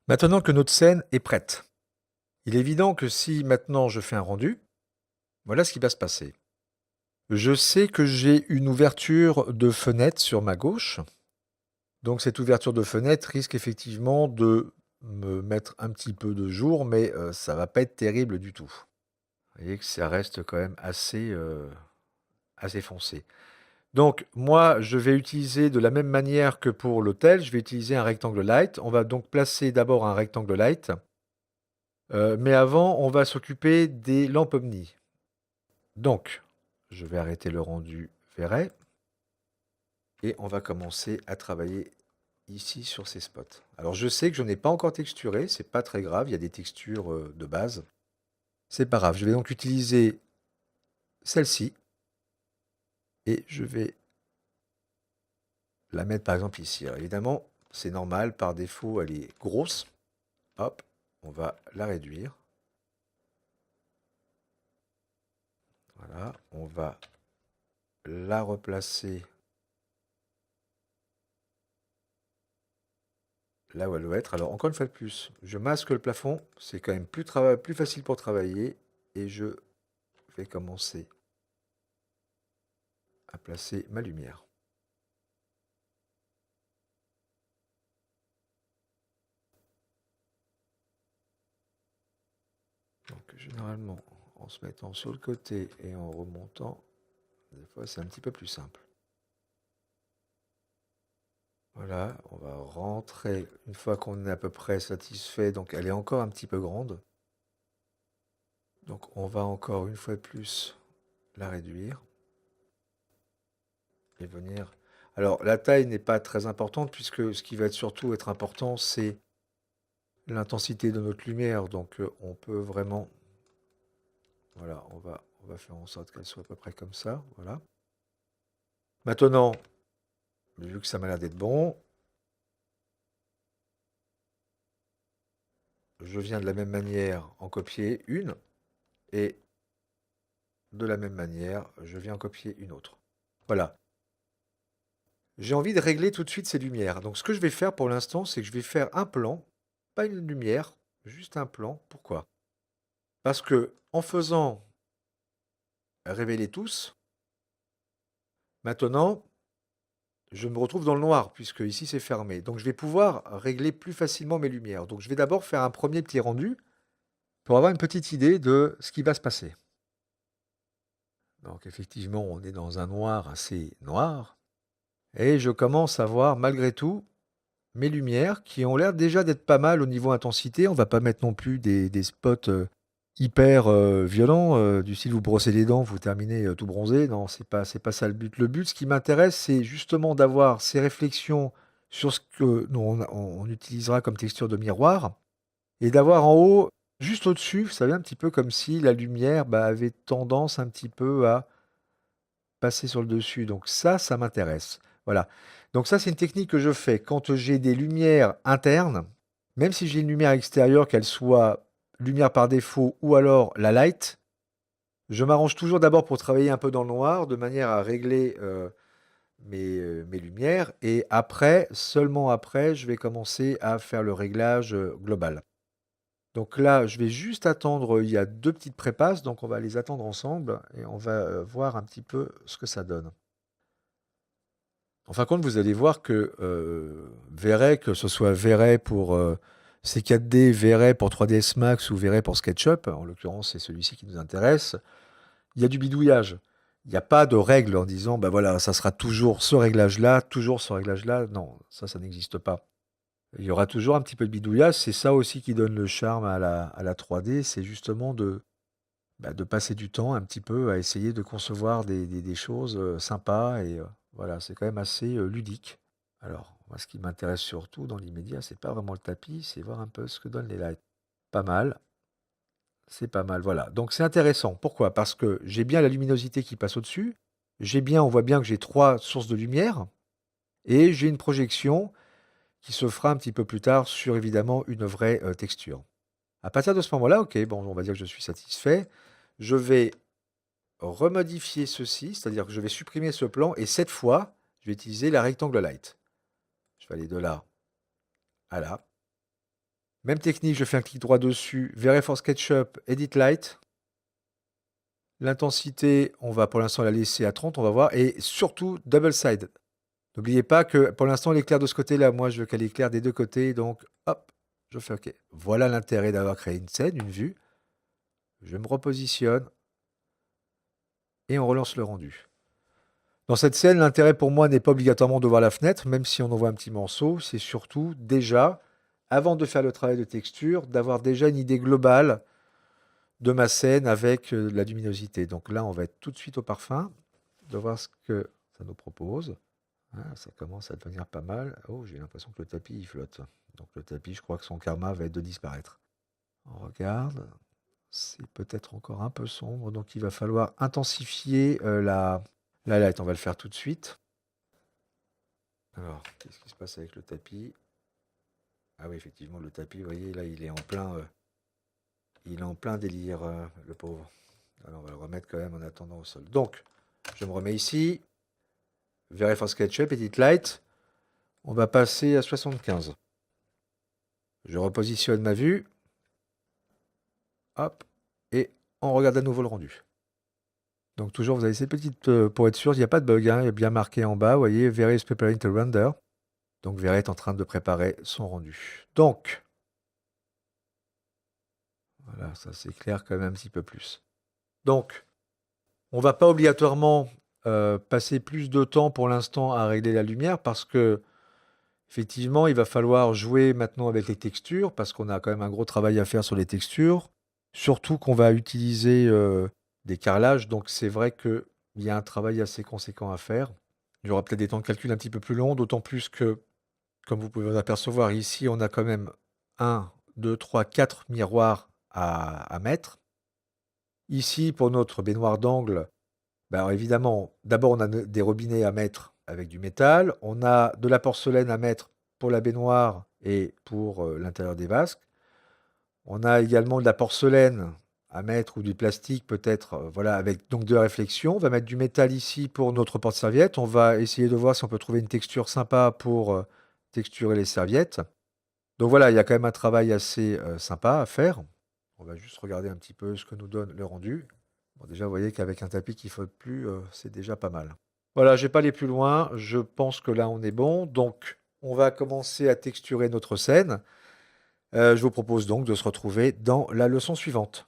Maintenant que notre scène est prête, il est évident que si maintenant je fais un rendu, voilà ce qui va se passer. Je sais que j'ai une ouverture de fenêtre sur ma gauche, donc cette ouverture de fenêtre risque effectivement de me mettre un petit peu de jour, mais ça va pas être terrible du tout. Vous voyez que ça reste quand même assez foncé. Donc moi, je vais utiliser de la même manière que pour l'hôtel, je vais utiliser un rectangle light. On va donc placer d'abord un rectangle light, mais avant, on va s'occuper des lampes omni. Donc, je vais arrêter le rendu Verret et on va commencer à travailler ici sur ces spots. Alors je sais que je n'ai pas encore texturé, c'est pas très grave, il y a des textures de base. C'est pas grave, je vais donc utiliser celle-ci et je vais la mettre par exemple ici. Alors évidemment, c'est normal, par défaut elle est grosse. Hop, on va la réduire. Voilà, on va la replacer là où elle doit être. Alors, encore une fois de plus, je masque le plafond. C'est quand même plus facile pour travailler. Et je vais commencer à placer ma lumière. Donc, généralement, en se mettant sur le côté et en remontant, des fois, c'est un petit peu plus simple. Voilà, on va rentrer une fois qu'on est à peu près satisfait. Donc, elle est encore un petit peu grande. Donc, on va encore une fois de plus la réduire et venir. Alors, la taille n'est pas très importante puisque ce qui va surtout être important, c'est l'intensité de notre lumière. Donc, on peut vraiment. Voilà, on va faire en sorte qu'elle soit à peu près comme ça. Voilà. Maintenant, vu que ça m'a l'air d'être bon, je viens de la même manière en copier une. Et de la même manière, je viens en copier une autre. Voilà. J'ai envie de régler tout de suite ces lumières. Donc, ce que je vais faire pour l'instant, c'est que je vais faire un plan, pas une lumière, juste un plan. Pourquoi? Parce que en faisant révéler tous, maintenant, je me retrouve dans le noir, puisque ici c'est fermé. Donc je vais pouvoir régler plus facilement mes lumières. Donc je vais d'abord faire un premier petit rendu pour avoir une petite idée de ce qui va se passer. Donc effectivement, on est dans un noir assez noir. Et je commence à voir malgré tout mes lumières qui ont l'air déjà d'être pas mal au niveau intensité. On va pas mettre non plus des spots hyper violents, du style vous brossez les dents, vous terminez tout bronzé. Non, c'est pas ça le but. Le but, ce qui m'intéresse, c'est justement d'avoir ces réflexions sur ce que nous, on utilisera comme texture de miroir et d'avoir en haut, juste au-dessus, vous savez, un petit peu comme si la lumière avait tendance un petit peu à passer sur le dessus. Donc ça m'intéresse. Voilà. Donc ça, c'est une technique que je fais quand j'ai des lumières internes, même si j'ai une lumière extérieure, qu'elle soit lumière par défaut ou alors la light, je m'arrange toujours d'abord pour travailler un peu dans le noir, de manière à régler mes lumières, et après, seulement après, je vais commencer à faire le réglage global. Donc là, je vais juste attendre, il y a deux petites prépasses, donc on va les attendre ensemble, et on va voir un petit peu ce que ça donne. En fin de compte, vous allez voir que Véret, que ce soit Véret pour C4D, Véret pour 3ds Max ou Véret pour SketchUp, en l'occurrence c'est celui-ci qui nous intéresse, il y a du bidouillage. Il n'y a pas de règle en disant, bah voilà, ça sera toujours ce réglage-là, toujours ce réglage-là. Non, ça n'existe pas. Il y aura toujours un petit peu de bidouillage. C'est ça aussi qui donne le charme à la 3D, c'est justement de passer du temps un petit peu à essayer de concevoir des choses sympas et voilà, c'est quand même assez ludique. Alors, moi, ce qui m'intéresse surtout dans l'immédiat, c'est pas vraiment le tapis, c'est voir un peu ce que donnent les lights. Pas mal, c'est pas mal, voilà. Donc c'est intéressant. Pourquoi? Parce que j'ai bien la luminosité qui passe au-dessus, on voit bien que j'ai trois sources de lumière, et j'ai une projection qui se fera un petit peu plus tard sur évidemment une vraie texture. À partir de ce moment-là, ok, bon, on va dire que je suis satisfait. Je vais remodifier ceci, c'est-à-dire que je vais supprimer ce plan, et cette fois, je vais utiliser la rectangle light. Je vais aller de là à là. Même technique, je fais un clic droit dessus, V-Ray for SketchUp, Edit Light. L'intensité, on va pour l'instant la laisser à 30, on va voir. Et surtout, double side. N'oubliez pas que pour l'instant, il éclaire de ce côté-là. Moi, je veux qu'elle éclaire des deux côtés. Donc, hop, je fais OK. Voilà l'intérêt d'avoir créé une scène, une vue. Je me repositionne. Et on relance le rendu. Dans cette scène, l'intérêt pour moi n'est pas obligatoirement de voir la fenêtre, même si on en voit un petit morceau. C'est surtout déjà, avant de faire le travail de texture, d'avoir déjà une idée globale de ma scène avec la luminosité. Donc là, on va être tout de suite au parfum, de voir ce que ça nous propose. Ah, ça commence à devenir pas mal. Oh, j'ai l'impression que le tapis, il flotte. Donc le tapis, je crois que son karma va être de disparaître. On regarde. C'est peut-être encore un peu sombre, donc il va falloir intensifier la light. On va le faire tout de suite. Alors, qu'est-ce qui se passe avec le tapis? Ah oui, effectivement, le tapis, vous voyez, là, il est en plein délire, le pauvre. Alors, on va le remettre quand même en attendant au sol. Donc, je me remets ici. V-Ray for SketchUp, Edit Light. On va passer à 75. Je repositionne ma vue. Hop. Et on regarde à nouveau le rendu. Donc toujours, vous avez ces petites, pour être sûr, il n'y a pas de bug, hein, il est bien marqué en bas, vous voyez, V-Ray is preparing to render. Donc V-Ray est en train de préparer son rendu. Donc, voilà, ça s'éclaire quand même un petit peu plus. Donc, on ne va pas obligatoirement passer plus de temps pour l'instant à régler la lumière parce que, effectivement, il va falloir jouer maintenant avec les textures parce qu'on a quand même un gros travail à faire sur les textures. Surtout qu'on va utiliser des carrelages, donc c'est vrai qu'il y a un travail assez conséquent à faire. Il y aura peut-être des temps de calcul un petit peu plus longs, d'autant plus que, comme vous pouvez vous apercevoir, ici, on a quand même 1, 2, 3, 4 miroirs à mettre. Ici, pour notre baignoire d'angle, bah, alors évidemment, d'abord, on a des robinets à mettre avec du métal. On a de la porcelaine à mettre pour la baignoire et pour l'intérieur des vasques. On a également de la porcelaine à mettre ou du plastique peut-être, voilà, avec donc de la réflexion. On va mettre du métal ici pour notre porte-serviette. On va essayer de voir si on peut trouver une texture sympa pour texturer les serviettes. Donc voilà, il y a quand même un travail assez sympa à faire. On va juste regarder un petit peu ce que nous donne le rendu. Bon, déjà, vous voyez qu'avec un tapis qui ne flotte plus, c'est déjà pas mal. Voilà, je ne vais pas aller plus loin. Je pense que là, on est bon. Donc, on va commencer à texturer notre scène. Je vous propose donc de se retrouver dans la leçon suivante.